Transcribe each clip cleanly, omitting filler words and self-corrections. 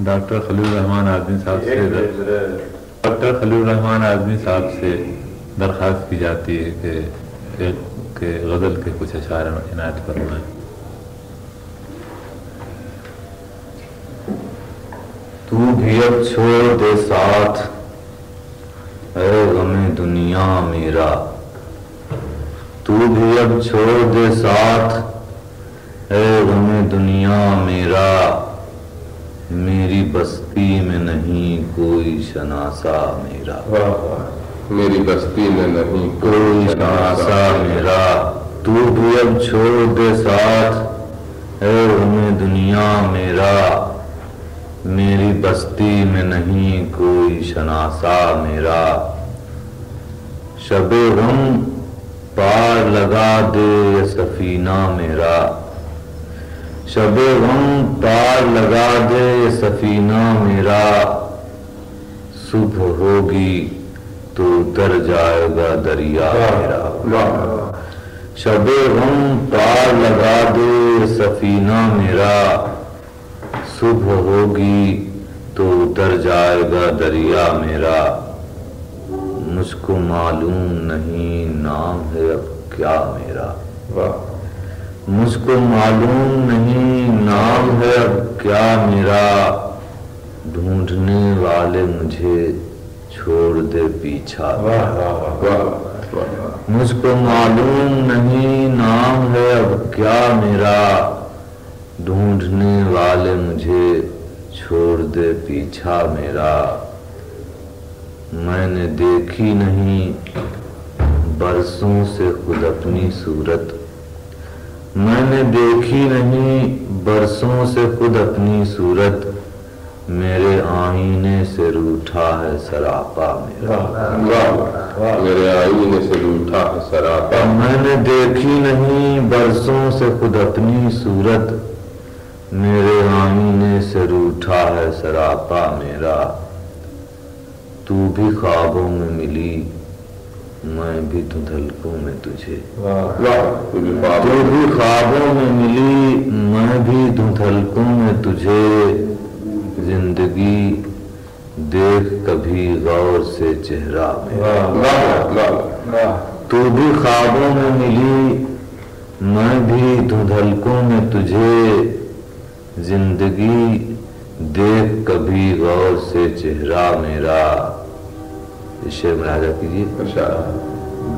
Doctor خلیل الرحمان اعظمی صاحب سے درخواست کی جاتی ہے کہ غزل کے کچھ اشعار عنایت فرمائیں۔ تو بھی اب چھوڑ دے ساتھ اے غم دنیا میرا، تو بھی اب چھوڑ دے ساتھ اے غم دنیا میرا، میری بستی میں نہیں کوئی شناسا میرا، میری بستی میں نہیں کوئی شناسا میرا، تو بھی اب چھوڑ دے ساتھ اے غم دنیا میرا، میری بستی میں نہیں کوئی شناسا میرا، شب غم پار لگا دے یہ سفینہ میرا، شب غم پار لگا دے یہ سفینہ میرا، صبح ہوگی تو اتر جائے گا دریا میرا، شب غم پار لگا دے یہ سفینہ میرا، صبح ہوگی تو اتر جائے گا دریا میرا، مجھ کو معلوم نہیں نام ہے اب کیا میرا، مجھ کو معلوم نہیں نام ہے اب کیا میرا، ڈھونڈنے والے مجھے چھوڑ دے پیچھا میرا، مجھ کو معلوم نہیں نام ہے اب کیا میرا، ڈھونڈنے والے مجھے چھوڑ دے پیچھا میرا، میں نے دیکھی نہیں برسوں سے خود اپنی صورت، میں نے دیکھی نہیں برسوں سے خود اپنی صورت، میرے آئینے سے روٹھا ہے سراپا میرا، میرے آئینے سے روٹھا ہے سراپا، میں نے دیکھی نہیں برسوں سے خود اپنی صورت، میرے آئینے سے روٹھا ہے سراپا میرا، تو بھی خوابوں میں ملی میں بھی دھندلکوں میں تجھے، تو بھی خوابوں میں ملی میں بھی دھندلکوں میں تجھے، زندگی دیکھ کبھی غور سے چہرہ میرا، تو بھی خوابوں میں ملی میں بھی دھندلکوں میں تجھے، زندگی دیکھ کبھی غور سے چہرہ میرا، شعر ملاحظہ کیجیے،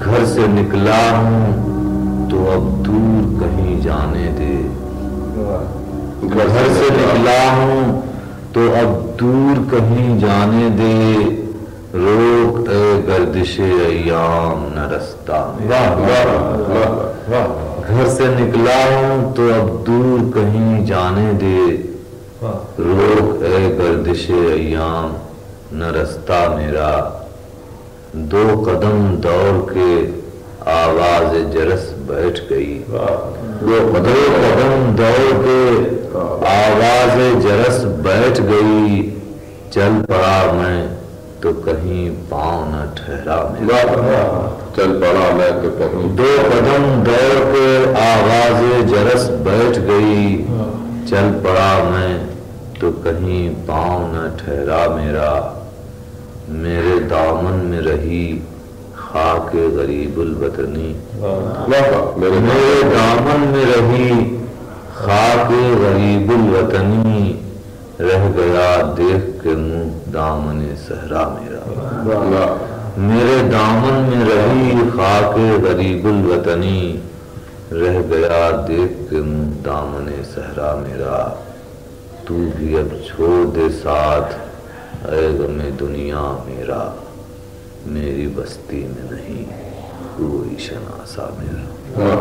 گھر سے نکلا ہوں تو اب دور کہیں جانے دے، گھر سے نکلا ہوں تو اب دور کہیں جانے دے، روک اے گردش ایام نہ رستہ میرا، گھر سے نکلا ہوں تو اب دور کہیں جانے دے، روک اے گردش ایام نہ رستہ میرا، دو قدم دوڑ کے آواز جرس بیٹھ گئی، دو قدم دوڑ کے آواز جرس بیٹھ گئی، چل پڑا میں تو کہیں پاؤں نہ ٹھہرا میرا، چل پڑا میں تو کہیں، دو قدم دوڑ کے آواز جرس بیٹھ گئی، چل پڑا میں تو کہیں پاؤں نہ ٹھہرا میرا، میرے دامن میں رہی خاک غریب الوطنی، میرے دامن میں رہی خاک غریب الوطنی، رہ گیا دیکھ کے منہ دامن صحرا میرا، میرے دامن میں رہی خاک غریب الوطنی، رہ گیا دیکھ کے منہ دامن صحرا میرا، تو بھی اب چھوڑ دے ساتھ اے غم دنیا میرا، میری بستی میں نہیں کوئی شناسا میرا۔